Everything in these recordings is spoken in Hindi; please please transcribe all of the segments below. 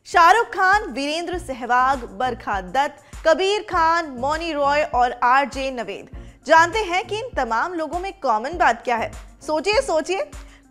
शाहरुख खान, वीरेंद्र सहवाग, बरखा दत्त, कबीर खान, मौनी रॉय और आरजे नवेद। जानते हैं कि इन तमाम लोगों में कॉमन बात क्या है? सोचिए।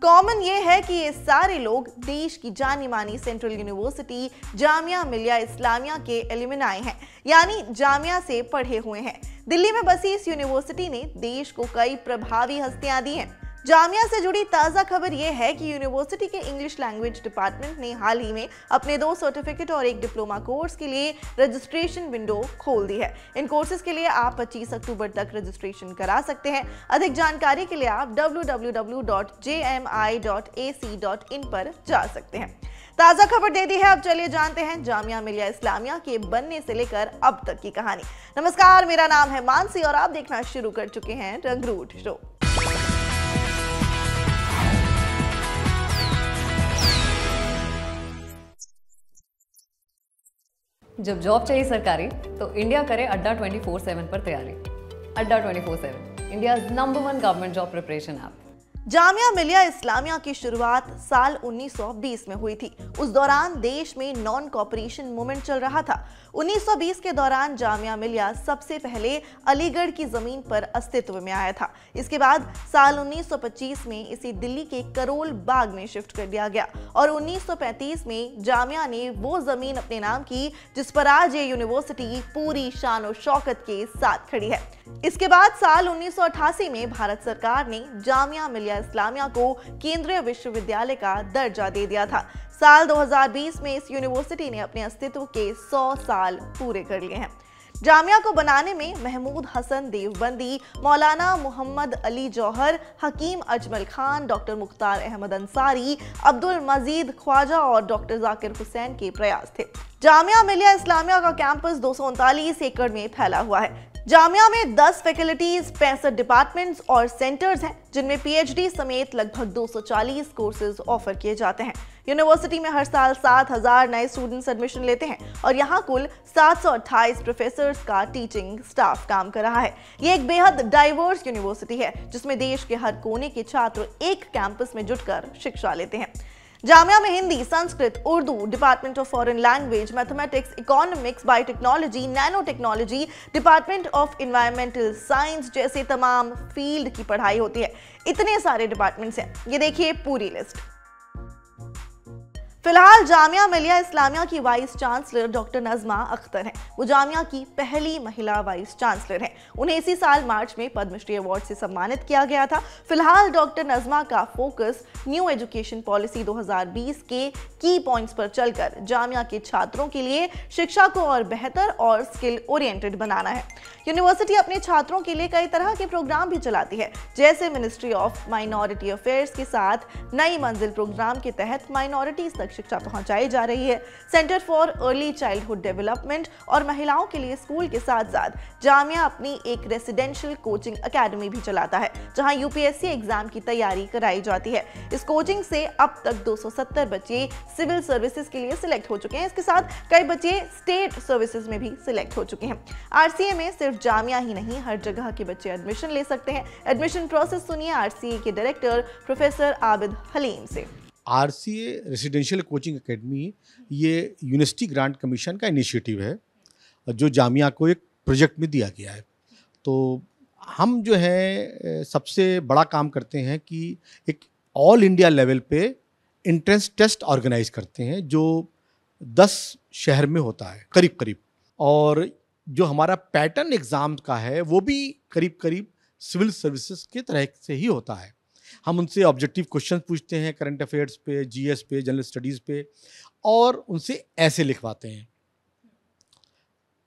कॉमन ये है कि ये सारे लोग देश की जानी मानी सेंट्रल यूनिवर्सिटी जामिया मिलिया इस्लामिया के एलुमनाई हैं, यानी जामिया से पढ़े हुए हैं। दिल्ली में बसी इस यूनिवर्सिटी ने देश को कई प्रभावी हस्तियां दी हैं। जामिया से जुड़ी ताज़ा खबर यह है कि यूनिवर्सिटी के इंग्लिश लैंग्वेज डिपार्टमेंट ने हाल ही में अपने 2 सर्टिफिकेट और 1 डिप्लोमा कोर्स के लिए रजिस्ट्रेशन विंडो खोल दी है। इन कोर्सेज के लिए आप 25 अक्टूबर तक रजिस्ट्रेशन करा सकते हैं। अधिक जानकारी के लिए आप www.jmi.ac.in पर जा सकते हैं। ताज़ा खबर दे दी है, अब चलिए जानते हैं जामिया मिलिया इस्लामिया के बनने से लेकर अब तक की कहानी। नमस्कार, मेरा नाम है मानसी और आप देखना शुरू कर चुके हैं रंगरूट शो। जब जॉब चाहिए सरकारी तो इंडिया करे अड्डा 24/7 पर तैयारी। अड्डा 24/7 India's number 1 government job preparation app. Jamia Millia Islamia की शुरुआत साल 1920 में हुई थी। उस दौरान देश में नॉन कॉपरेशन मूवमेंट चल रहा था। 1920 के दौरान जामिया मिलिया सबसे पहले अलीगढ़ की जमीन पर अस्तित्व में आया था। इसके बाद साल 1925 में इसे दिल्ली के करोल बाग में शिफ्ट कर दिया गया और 1935 में जामिया ने वो जमीन अपने नाम की जिस पर आज ये यूनिवर्सिटी पूरी शान और शौकत के साथ खड़ी है। इसके बाद साल 1988 में भारत सरकार ने जामिया मिलिया इस्लामिया को केंद्रीय विश्वविद्यालय का दर्जा दे दिया था। साल 2020 में इस यूनिवर्सिटी ने अपने अस्तित्व के 100 साल पूरे कर लिए हैं। जामिया को बनाने में महमूद हसन देवबंदी, मौलाना मोहम्मद अली जौहर, हकीम अजमल खान, डॉक्टर मुख्तार अहमद अंसारी, अब्दुल मजीद ख्वाजा और डॉक्टर जाकिर हुसैन के प्रयास थे। जामिया मिलिया इस्लामिया का कैंपस 239 एकड़ में फैला हुआ है। जामिया में 10 फैकल्टीज, 65 डिपार्टमेंट्स और सेंटर्स हैं, जिनमें पीएचडी समेत लगभग 240 कोर्सेज ऑफर किए जाते हैं। यूनिवर्सिटी में हर साल 7000 नए स्टूडेंट्स एडमिशन लेते हैं और यहाँ कुल 728 प्रोफेसर्स का टीचिंग स्टाफ काम कर रहा है। ये एक बेहद डाइवर्स यूनिवर्सिटी है, जिसमें देश के हर कोने के छात्र एक कैंपस में जुटकर शिक्षा लेते हैं। जामिया में Hindi, Sanskrit, Urdu, department of foreign language, mathematics, economics, biotechnology, nano technology, department of environmental science जैसे तमाम फील्ड की पढ़ाई होती है। इतने सारे डिपार्टमेंट्स हैं, ये देखिए पूरी लिस्ट। फिलहाल जामिया मिलिया इस्लामिया की vice chancellor doctor Najma Akhtar हैं। वो जामिया की पहली महिला वाइस चांसलर हैं। उन्हें इसी साल मार्च में पद्मश्री अवार्ड से सम्मानित किया गया था। फिलहाल डॉक्टर नजमा का फोकस न्यू एजुकेशन पॉलिसी 2020 के की पॉइंट्स पर चलकर जामिया के छात्रों के लिए शिक्षा को और बेहतर और स्किल ओरिएंटेड बनाना है। यूनिवर्सिटी अपने छात्रों के लिए कई तरह के प्रोग्राम भी चलाती है, जैसे मिनिस्ट्री ऑफ माइनॉरिटी अफेयर्स के साथ नई मंजिल प्रोग्राम के तहत माइनॉरिटीज तक शिक्षा पहुंचाई जा रही है। Centre for early childhood development और महिलाओं के लिए स्कूल के साथ साथ जामिया अपनी एक रेसिडेंशियल कोचिंग एकेडमी भी चलाता है, जहां यूपीएससी एग्जाम की तैयारी कराई जाती है। इस कोचिंग से अब तक 270 बच्चे सिविल सर्विसेज के लिए सिलेक्ट हो चुके हैं। इसके साथ कई बच्चे स्टेट सर्विसेज में भी सिलेक्ट हो चुके हैं। आरसीए में सिर्फ जामिया ही नहीं, हर जगह के बच्चे एडमिशन ले सकते हैं। एडमिशन प्रोसेस सुनिए आरसीए के डायरेक्टर प्रोफेसर आबिद हलीम से। आरसीए रेसिडेंशियल कोचिंग एकेडमी ये यूनिवर्सिटी ग्रांट कमीशन का इनिशिएटिव है, जो जामिया को एक प्रोजेक्ट में दिया गया है। तो हम जो है सबसे बड़ा काम करते हैं कि एक ऑल इंडिया लेवल पे एंट्रेंस टेस्ट ऑर्गेनाइज करते हैं, जो 10 शहर में होता है करीब, और जो हमारा पैटर्न एग्ज़ाम का है वो भी करीब सिविल सर्विसेज के तरह से ही होता है। हम उनसे ऑब्जेक्टिव क्वेश्चन पूछते हैं करंट अफेयर्स पे, जीएस पे, जनरल स्टडीज़ पे, और उनसे ऐसे लिखवाते हैं।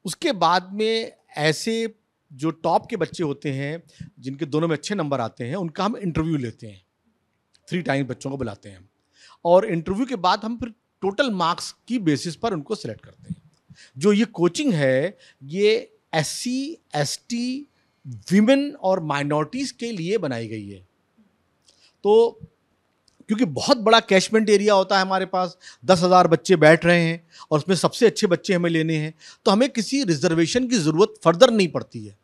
उसके बाद में ऐसे जो टॉप के बच्चे होते हैं, जिनके दोनों में अच्छे नंबर आते हैं, उनका हम इंटरव्यू लेते हैं। 3 टाइम बच्चों को बुलाते हैं और इंटरव्यू के बाद हम फिर टोटल मार्क्स की बेसिस पर उनको सिलेक्ट करते हैं। जो ये कोचिंग है ये SC, ST, विमेन और माइनॉरिटीज़ के लिए बनाई गई है। तो क्योंकि बहुत बड़ा कैचमेंट एरिया होता है हमारे पास, 10,000 बच्चे बैठ रहे हैं और उसमें सबसे अच्छे बच्चे हमें लेने हैं, तो हमें किसी रिजर्वेशन की ज़रूरत फर्दर नहीं पड़ती है।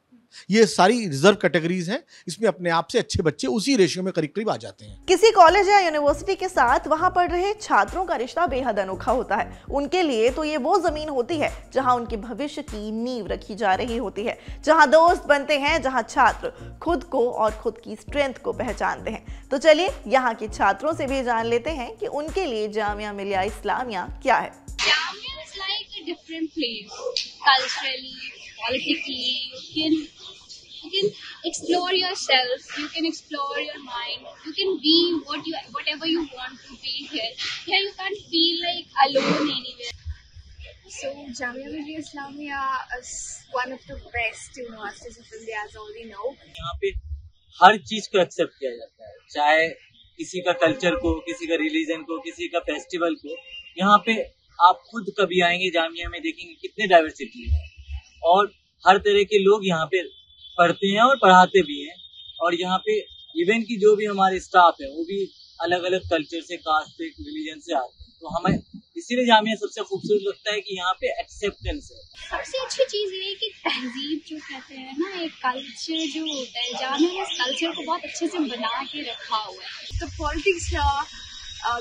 ये सारी रिजर्व कैटेगरीज हैं, इसमें अपने आप से अच्छे बच्चे उसी रेशियो में करीब करीब आ जाते हैं। किसी कॉलेज या यूनिवर्सिटी के साथ वहां पढ़ रहे छात्रों का रिश्ता बेहद अनोखा होता है। उनके लिए तो ये वो जमीन होती है जहां उनके भविष्य की नींव रखी जा रही होती है, जहां दोस्त बनते हैं, जहां छात्र खुद को और खुद की स्ट्रेंथ को पहचानते हैं। तो चलिए यहाँ के छात्रों से भी जान लेते हैं कि उनके लिए जामिया मिलिया इस्लामिया क्या है। Jamia is like a different place, culturally, politically. You can explore yourself. You can explore your mind. You can be whatever you want to be here. Here you can't feel like alone anywhere. So Jamia Millia Islamia is one of the best universities of India, as all we know. यहाँ पे हर चीज को एक्सेप्ट किया जाता है, चाहे किसी का कल्चर को, किसी का रिलीजन को, किसी का फेस्टिवल को। यहाँ पे आप खुद कभी आएंगे जामिया में देखेंगे कितने डाइवर्सिटी है और हर तरह के लोग यहाँ पे पढ़ते हैं और पढ़ाते भी हैं। और यहाँ पे इवन की जो भी हमारे स्टाफ है वो भी अलग अलग कल्चर से, कास्ट से, रिलीजन से आते हैं। तो हमें इसीलिए जामिया सबसे खूबसूरत लगता है कि यहाँ पे एक्सेप्टेंस है। सबसे अच्छी चीज ये है कि तहजीब जो कहते हैं ना, एक कल्चर जो होता है, जामिया ने इस कल्चर को बहुत अच्छे से बना के रखा हुआ है। The politics here,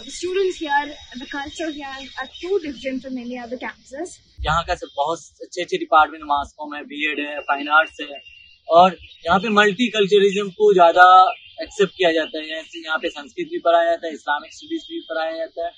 the students here, the culture here are too different from any other campuses. यहाँ का सब बहुत अच्छे अच्छे डिपार्टमेंट, मास कॉम है, बीएड है, फाइन आर्ट्स है और यहाँ पे मल्टी कल्चरिज्म को ज्यादा एक्सेप्ट किया जाता है। यहाँ पे संस्कृत भी पढ़ाया जाता है, इस्लामिक स्टडीज भी पढ़ाया जाता है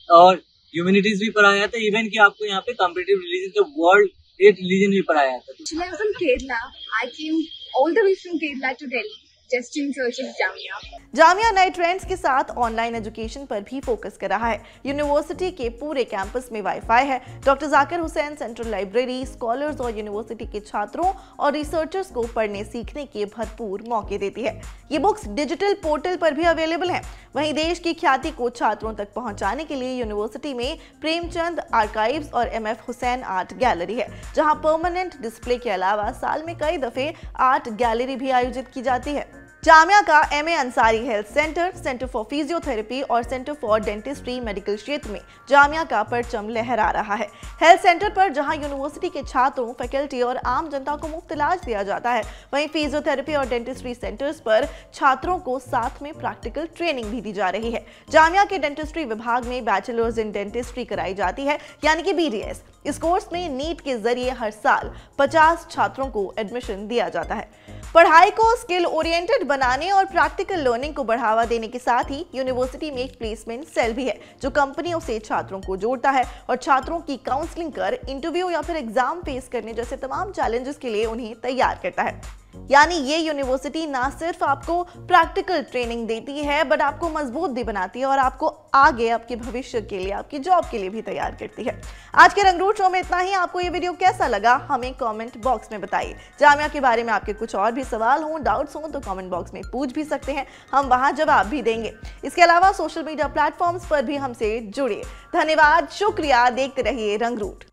और ह्यूमैनिटीज भी पढ़ाया जाता है। इवन कि आपको यहाँ पे कॉम्पिटिटिव रिलीजन का वर्ल्ड 8 रिलीजन भी पढ़ाया जाता है। Actually, I'm from Kerala. I came all the way from Kerala to Delhi just in search of Jamia. Jamia नए ट्रेंड्स के साथ ऑनलाइन एजुकेशन पर भी फोकस कर रहा है। यूनिवर्सिटी के पूरे कैंपस में वाईफाई है। Doctor Zakir Hussain central library scholars और यूनिवर्सिटी के छात्रों और रिसर्चर्स को पढ़ने सीखने के भरपूर मौके देती है। ये बुक्स डिजिटल पोर्टल पर भी अवेलेबल हैं। वहीं देश की ख्याति को छात्रों तक पहुंचाने के लिए यूनिवर्सिटी में प्रेमचंद आर्काइव्स और MF हुसैन आर्ट गैलरी है, जहां परमानेंट डिस्प्ले के अलावा साल में कई दफे आर्ट गैलरी भी आयोजित की जाती है। जामिया का MA Ansari health centre, centre for physiotherapy और सेंटर फॉर डेंटिस्ट्री मेडिकल क्षेत्र में जामिया का परचम लहरा रहा है। हेल्थ सेंटर पर जहां यूनिवर्सिटी के छात्रों, फैकल्टी और आम जनता को मुफ्त इलाज दिया जाता है, वहीं फिजियोथेरेपी और डेंटिस्ट्री सेंटर्स पर छात्रों को साथ में प्रैक्टिकल ट्रेनिंग भी दी जा रही है। जामिया के डेंटिस्ट्री विभाग में बैचलर्स इन डेंटिस्ट्री कराई जाती है, यानी कि BDS। इस कोर्स में नीट के जरिए हर साल 50 छात्रों को एडमिशन दिया जाता है। पढ़ाई को स्किल ओरिएंटेड बनाने और प्रैक्टिकल लर्निंग को बढ़ावा देने के साथ ही यूनिवर्सिटी में एक प्लेसमेंट सेल भी है, जो कंपनियों से छात्रों को जोड़ता है और छात्रों की काउंसलिंग कर इंटरव्यू या फिर एग्जाम फेस करने जैसे तमाम चैलेंजेस के लिए उन्हें तैयार करता है। यानी ये यूनिवर्सिटी ना सिर्फ आपको प्रैक्टिकल ट्रेनिंग देती है, बट आपको मजबूत भी बनाती है और आपको आगे आपके भविष्य के लिए, आपकी जॉब के लिए भी तैयार करती है। आज के रंगरूट शो में इतना ही। आपको ये वीडियो कैसा लगा हमें कमेंट बॉक्स में बताइए। जामिया के बारे में आपके कुछ और भी सवाल हों, डाउट्स हों तो कमेंट बॉक्स में पूछ भी सकते हैं, हम वहां जवाब भी देंगे। इसके अलावा सोशल मीडिया प्लेटफॉर्म्स पर भी हमसे जुड़िए। धन्यवाद, शुक्रिया। देखते रहिए रंगरूट।